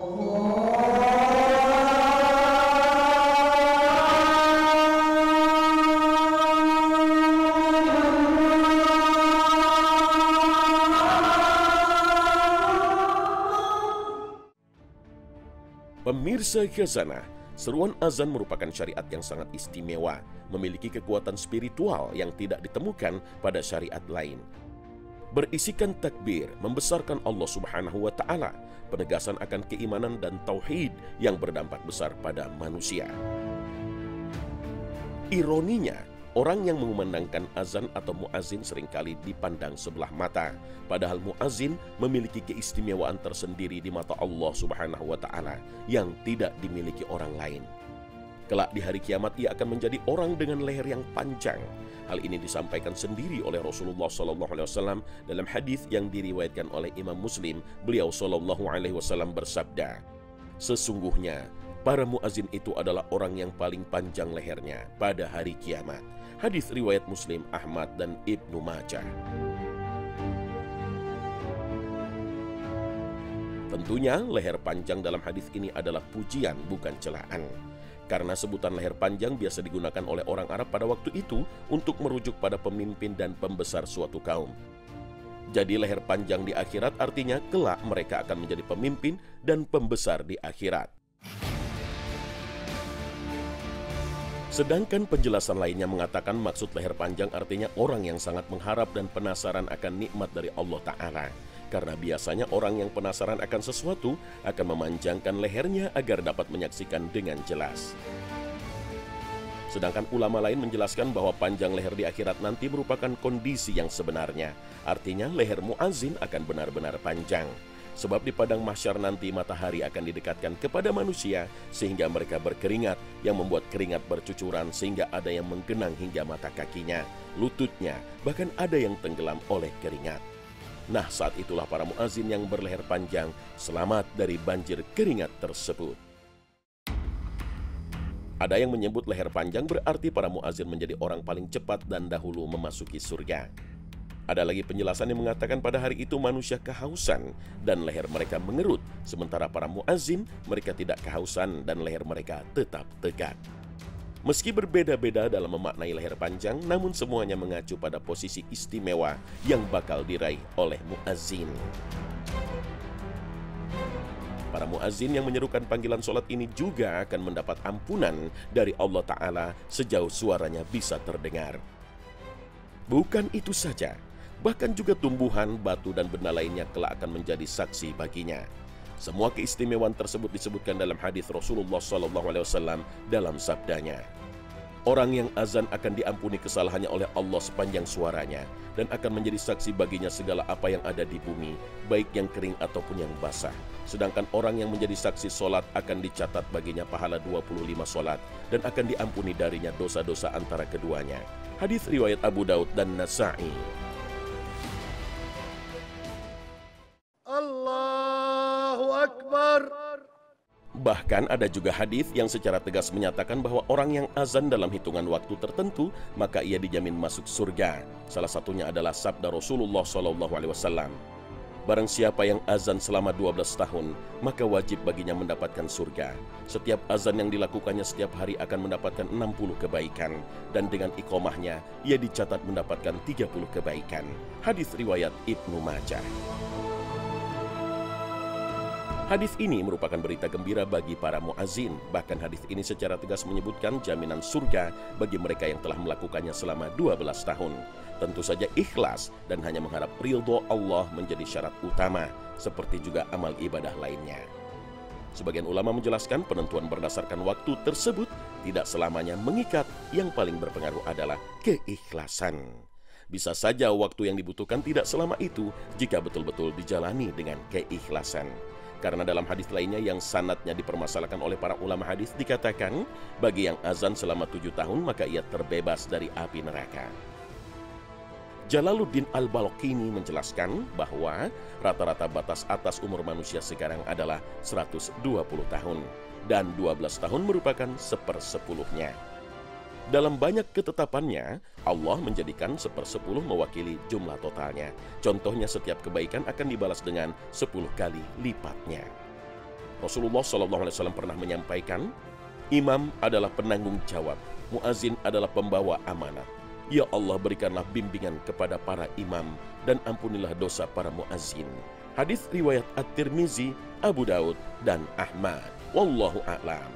Pemirsa Khazanah, seruan azan merupakan syariat yang sangat istimewa, memiliki kekuatan spiritual yang tidak ditemukan pada syariat lain. Berisikan takbir, membesarkan Allah Subhanahu wa Ta'ala, penegasan akan keimanan dan tauhid yang berdampak besar pada manusia. Ironinya, orang yang mengumandangkan azan atau muazin seringkali dipandang sebelah mata, padahal muazin memiliki keistimewaan tersendiri di mata Allah Subhanahu wa Ta'ala yang tidak dimiliki orang lain. Kelak di hari kiamat ia akan menjadi orang dengan leher yang panjang. Hal ini disampaikan sendiri oleh Rasulullah SAW dalam hadis yang diriwayatkan oleh Imam Muslim. Beliau SAW bersabda, "Sesungguhnya para muazin itu adalah orang yang paling panjang lehernya pada hari kiamat." Hadis riwayat Muslim, Ahmad, dan Ibnu Majah. Tentunya leher panjang dalam hadis ini adalah pujian, bukan celaan. Karena sebutan leher panjang biasa digunakan oleh orang Arab pada waktu itu untuk merujuk pada pemimpin dan pembesar suatu kaum. Jadi leher panjang di akhirat artinya kelak mereka akan menjadi pemimpin dan pembesar di akhirat. Sedangkan penjelasan lainnya mengatakan maksud leher panjang artinya orang yang sangat mengharap dan penasaran akan nikmat dari Allah Ta'ala. Karena biasanya orang yang penasaran akan sesuatu akan memanjangkan lehernya agar dapat menyaksikan dengan jelas. Sedangkan ulama lain menjelaskan bahwa panjang leher di akhirat nanti merupakan kondisi yang sebenarnya. Artinya leher muazin akan benar-benar panjang. Sebab di padang mahsyar nanti matahari akan didekatkan kepada manusia sehingga mereka berkeringat yang membuat keringat bercucuran sehingga ada yang menggenang hingga mata kakinya, lututnya, bahkan ada yang tenggelam oleh keringat. Nah, saat itulah para muazin yang berleher panjang selamat dari banjir keringat tersebut. Ada yang menyebut leher panjang berarti para muazin menjadi orang paling cepat dan dahulu memasuki surga. Ada lagi penjelasan yang mengatakan pada hari itu manusia kehausan dan leher mereka mengerut, sementara para muazin mereka tidak kehausan dan leher mereka tetap tegak. Meski berbeda-beda dalam memaknai leher panjang, namun semuanya mengacu pada posisi istimewa yang bakal diraih oleh muazin. Para muazin yang menyerukan panggilan sholat ini juga akan mendapat ampunan dari Allah Ta'ala sejauh suaranya bisa terdengar. Bukan itu saja, bahkan juga tumbuhan, batu, dan benda lainnya kelak akan menjadi saksi baginya. Semua keistimewaan tersebut disebutkan dalam hadis Rasulullah SAW dalam sabdanya, "Orang yang azan akan diampuni kesalahannya oleh Allah sepanjang suaranya dan akan menjadi saksi baginya segala apa yang ada di bumi, baik yang kering ataupun yang basah. Sedangkan orang yang menjadi saksi solat akan dicatat baginya pahala 25 solat dan akan diampuni darinya dosa-dosa antara keduanya." Hadis riwayat Abu Daud dan Nasa'i. Allahu Akbar. Bahkan ada juga hadis yang secara tegas menyatakan bahwa orang yang azan dalam hitungan waktu tertentu maka ia dijamin masuk surga. Salah satunya adalah sabda Rasulullah SAW, "Barang siapa yang azan selama 12 tahun, maka wajib baginya mendapatkan surga. Setiap azan yang dilakukannya setiap hari akan mendapatkan 60 kebaikan, dan dengan iqomahnya ia dicatat mendapatkan 30 kebaikan." Hadis riwayat Ibnu Majah. Hadis ini merupakan berita gembira bagi para muazin. Bahkan hadis ini secara tegas menyebutkan jaminan surga bagi mereka yang telah melakukannya selama 12 tahun. Tentu saja ikhlas dan hanya mengharap ridho Allah menjadi syarat utama, seperti juga amal ibadah lainnya. Sebagian ulama menjelaskan penentuan berdasarkan waktu tersebut tidak selamanya mengikat, yang paling berpengaruh adalah keikhlasan. Bisa saja waktu yang dibutuhkan tidak selama itu jika betul-betul dijalani dengan keikhlasan. Karena dalam hadis lainnya yang sanadnya dipermasalahkan oleh para ulama hadis dikatakan, bagi yang azan selama 7 tahun maka ia terbebas dari api neraka. Jalaluddin Al-Balqini menjelaskan bahwa rata-rata batas atas umur manusia sekarang adalah 120 tahun dan 12 tahun merupakan 1/10-nya. Dalam banyak ketetapannya, Allah menjadikan 1/10 mewakili jumlah totalnya. Contohnya setiap kebaikan akan dibalas dengan 10 kali lipatnya. Rasulullah SAW pernah menyampaikan, imam adalah penanggung jawab, muazin adalah pembawa amanah. Ya Allah, berikanlah bimbingan kepada para imam dan ampunilah dosa para muazin. Hadis riwayat At-Tirmizi, Abu Daud, dan Ahmad. Wallahu a'lam.